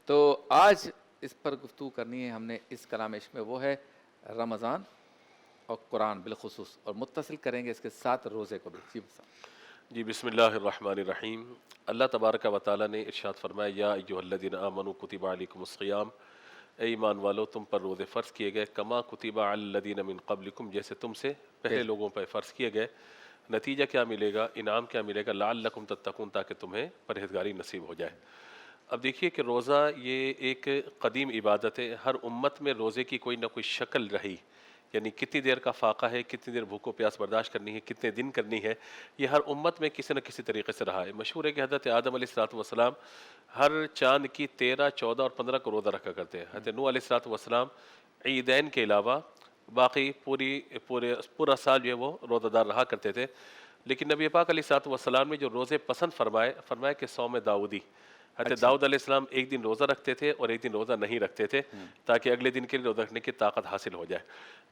تو آج اس پر گفتگو کرنی ہے ہم نے اس کلام عشق میں، وہ ہے رمضان اور قرآن بالخصوص، اور متصل کریں گے اس کے ساتھ روزے کو بھی۔ جی جی بسم اللہ الرحمن الرحیم۔ اللہ تبارک و تعالیٰ نے ارشاد فرمایا یا ایھا الذین آمنوا کتب علیکم الصیام، اے ایمان والو تم پر روزے فرض کیے گئے، کما کتب علی الذین من قبلکم جیسے تم سے پہلے لوگوں پر فرض کیے گئے۔ نتیجہ کیا ملے گا، انعام کیا ملے گا، لعلکم تتقون، تاکہ تمہیں پرہیزگاری نصیب ہو جائے۔ اب دیکھیے کہ روزہ یہ ایک قدیم عبادت ہے، ہر امت میں روزے کی کوئی نہ کوئی شکل رہی، یعنی کتنی دیر کا فاقہ ہے، کتنی دیر بھوک و پیاس برداشت کرنی ہے، کتنے دن کرنی ہے، یہ ہر امت میں کسی نہ کسی طریقے سے رہا ہے۔ مشہور ہے کہ حضرت آدم علیہ السلام ہر چاند کی 13، 14 اور 15 کو روزہ رکھا کرتے ہیں۔ حضرت نوح علیہ السلام عیدین کے علاوہ باقی پورا سال جو ہے وہ روزہ دار رہا کرتے تھے۔ لیکن نبی پاک علیہ السلام نے جو روزے پسند فرمائے کہ صوم داؤدی، حضرت داؤد علیہ السلام ایک دن روزہ رکھتے تھے اور ایک دن روزہ نہیں رکھتے تھے، تاکہ اگلے دن کے لیے روزہ رکھنے کی طاقت حاصل ہو جائے۔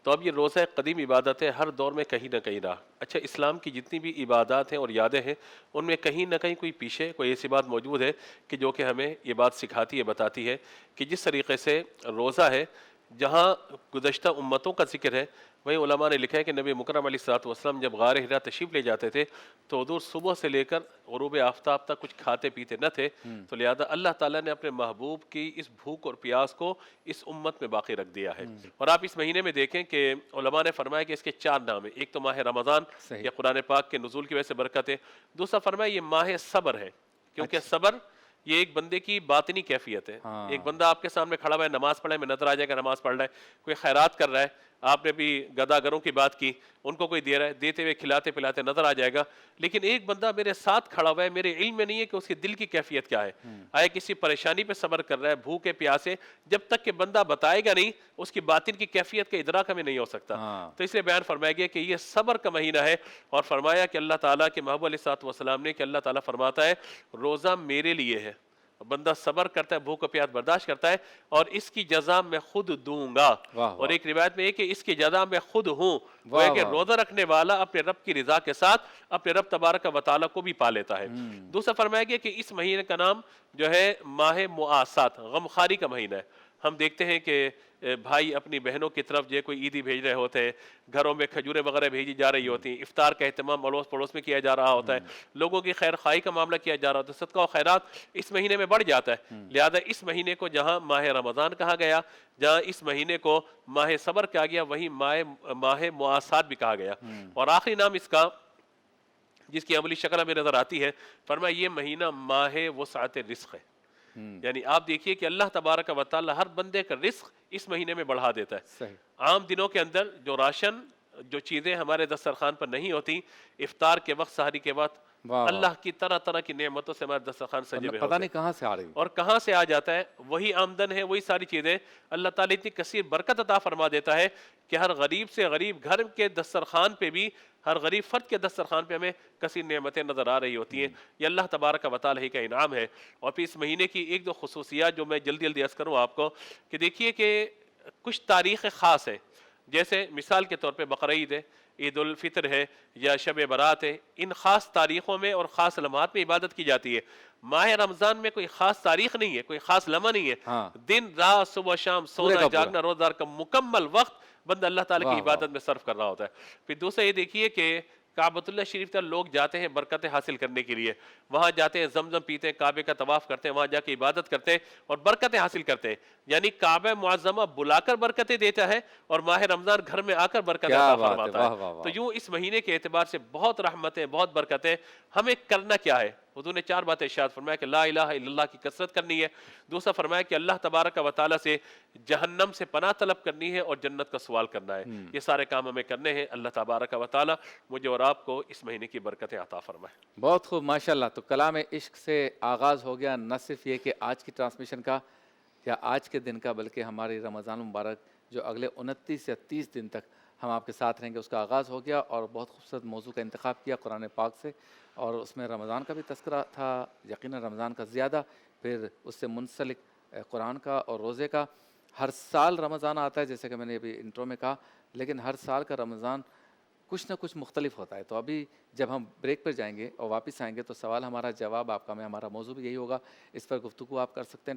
تو اب یہ روزہ قدیم عبادت ہے، ہر دور میں کہیں نہ کہیں رہا۔ اچھا، اسلام کی جتنی بھی عبادات ہیں اور یادیں ہیں، ان میں کہیں نہ کہیں کوئی پیچھے کوئی ایسی بات موجود ہے کہ جو کہ ہمیں یہ بات سکھاتی ہے، بتاتی ہے کہ جس طریقے سے روزہ ہے، جہاں گزشتہ امتوں کا ذکر ہے، وہیں علماء نے لکھا ہے کہ نبی مکرم علیہ السلام جب غار حرا تشریف لے جاتے تھے تو حضور صبح سے لے کر غروب آفتاب تک کچھ کھاتے پیتے نہ تھے، تو لہذا اللہ تعالیٰ نے اپنے محبوب کی اس بھوک اور پیاس کو اس امت میں باقی رکھ دیا ہے۔ اور آپ اس مہینے میں دیکھیں کہ علماء نے فرمایا کہ اس کے 4 نام ہیں۔ ایک تو ماہ رمضان، یہ قرآن پاک کے نزول کی وجہ سے برکت ہے۔ دوسرا فرمایا یہ ماہ صبر ہے، کیونکہ صبر یہ ایک بندے کی باطنی کیفیت ہے۔ ایک بندہ آپ کے سامنے کھڑا ہوا ہے، نماز پڑھے میں نظر آ جائے گا نماز پڑھ رہا ہے، کوئی خیرات کر رہا ہے، آپ نے بھی گداگروں کی بات کی، ان کو کوئی دے رہا ہے، دیتے ہوئے کھلاتے پلاتے نظر آ جائے گا۔ لیکن ایک بندہ میرے ساتھ کھڑا ہوا ہے، میرے علم میں نہیں ہے کہ اس کے دل کی کیفیت کیا ہے، آیا کسی پریشانی پہ صبر کر رہا ہے، بھوکے پیاسے، جب تک کہ بندہ بتائے گا نہیں اس کی باطن کی کیفیت کا ادراک ہمیں نہیں ہو سکتا۔ تو اس لیے بیان فرمایا گیا کہ یہ صبر کا مہینہ ہے، اور فرمایا کہ اللہ تعالیٰ کے محبوب علیہ السلام نے کہ اللہ تعالیٰ فرماتا ہے روزہ میرے لیے ہے، بندہ صبر کرتا ہے، بھوک و پیاس برداشت کرتا ہے، اور اس کی جزا میں خود دوں گا۔ اور ایک روایت میں یہ کہ اس کی جزا میں خود ہوں، وہ ہے کہ روزہ رکھنے والا اپنے رب کی رضا کے ساتھ اپنے رب تبارک و تعالیٰ کو بھی پا لیتا ہے۔ دوسرا فرمایا گیا کہ اس مہینے کا نام جو ہے ماہ مواسات، غمخواری کا مہینہ ہے۔ ہم دیکھتے ہیں کہ بھائی اپنی بہنوں کی طرف جو کوئی عیدی بھیج رہے ہوتے ہیں، گھروں میں کھجوریں وغیرہ بھیجی جا رہی ہوتی ہیں، افطار کا اہتمام اڑوس پڑوس میں کیا جا رہا ہوتا ہے، لوگوں کی خیر خواہی کا معاملہ کیا جا رہا ہوتا ہے، صدقہ و خیرات اس مہینے میں بڑھ جاتا ہے۔ لہذا اس مہینے کو جہاں ماہ رمضان کہا گیا، جہاں اس مہینے کو ماہ صبر کہا گیا، وہیں ماہ مواسات بھی کہا گیا۔ اور آخری نام اس کا جس کی عملی شکل ہمیں نظر آتی ہے، فرمایا یہ مہینہ ماہ وسعت رزق ہے۔ یعنی آپ دیکھیے کہ اللہ تبارک و تعالی ہر بندے کا رزق اس مہینے میں بڑھا دیتا ہے۔ عام دنوں کے اندر جو راشن، جو چیزیں ہمارے دسترخوان پر نہیں ہوتی، افطار کے وقت، سحری کے وقت اللہ کی طرح طرح کی نعمتوں سے ہمارے دسترخوان سجے ہوئے ہوتے ہیں، پتہ نہیں کہاں سے آ رہی، اور کہاں سے آ جاتا ہے، وہی آمدن ہے، وہی ساری چیزیں اللہ تعالیٰ اتنی کثیر برکت عطا فرما دیتا ہے کہ ہر غریب سے غریب گھر کے دسترخوان پہ بھی، ہر غریب فرد کے دسترخوان پہ ہمیں کثیر نعمتیں نظر آ رہی ہوتی ہیں۔ یہ اللہ تبارک و تعالیٰ ہی کا انعام ہے۔ اور پھر اس مہینے کی ایک دو خصوصیات جو میں جلدی جلدی عرض کروں آپ کو، کہ دیکھیے کہ کچھ تاریخ خاص ہے، جیسے مثال کے طور پہ بقرعید ہے، عید الفطر ہے، یا شب برات ہے، ان خاص تاریخوں میں اور خاص لمحات میں عبادت کی جاتی ہے۔ ماہ رمضان میں کوئی خاص تاریخ نہیں ہے، کوئی خاص لمحہ نہیں ہے، دن رات صبح شام سونا جاگنا روزدار کا مکمل وقت بندہ اللہ تعالیٰ کی عبادت میں صرف کر رہا ہوتا ہے۔ پھر دوسرا یہ دیکھیے کہ کعبۃ اللہ شریف تک لوگ جاتے ہیں برکتیں حاصل کرنے کے لیے، وہاں جاتے ہیں، زمزم پیتے ہیں، کعبے کا طواف کرتے ہیں، وہاں جا کے عبادت کرتے ہیں اور برکتیں حاصل کرتے ہیں۔ یعنی کعبہ معظمہ بلا کر برکتیں دیتا ہے، اور ماہ رمضان گھر میں آ کر برکت عطا فرماتا ہے۔ تو یوں اس مہینے کے اعتبار سے بہت رحمتیں، بہت برکتیں۔ ہمیں کرنا کیا ہے؟ حضور نے 4 باتیں ارشاد فرمایا کہ لا الہ الا اللہ کی کثرت کرنی ہے، دوسرا فرمایا کہ اللہ تبارک و تعالیٰ سے جہنم سے پناہ طلب کرنی ہے، اور جنت کا سوال کرنا ہے۔ یہ سارے کام ہمیں کرنے ہیں۔ اللہ تبارک و تعالیٰ مجھے اور آپ کو اس مہینے کی برکتیں عطا فرمائے۔ بہت خوب، ماشاءاللہ۔ تو کلام عشق سے آغاز ہو گیا، نہ صرف یہ کہ آج کی ٹرانسمیشن کا یا آج کے دن کا، بلکہ ہماری رمضان مبارک جو اگلے 29 یا 30 دن تک ہم آپ کے ساتھ رہیں گے، اس کا آغاز ہو گیا، اور بہت خوبصورت موضوع کا انتخاب کیا قرآن پاک سے، اور اس میں رمضان کا بھی تذکرہ تھا، یقیناً رمضان کا زیادہ، پھر اس سے منسلک قرآن کا اور روزے کا۔ ہر سال رمضان آتا ہے، جیسے کہ میں نے ابھی انٹرو میں کہا، لیکن ہر سال کا رمضان کچھ نہ کچھ مختلف ہوتا ہے۔ تو ابھی جب ہم بریک پر جائیں گے اور واپس آئیں گے تو سوال ہمارا، جواب آپ کا، میں، ہمارا موضوع بھی یہی ہوگا، اس پر گفتگو آپ کر سکتے ہیں۔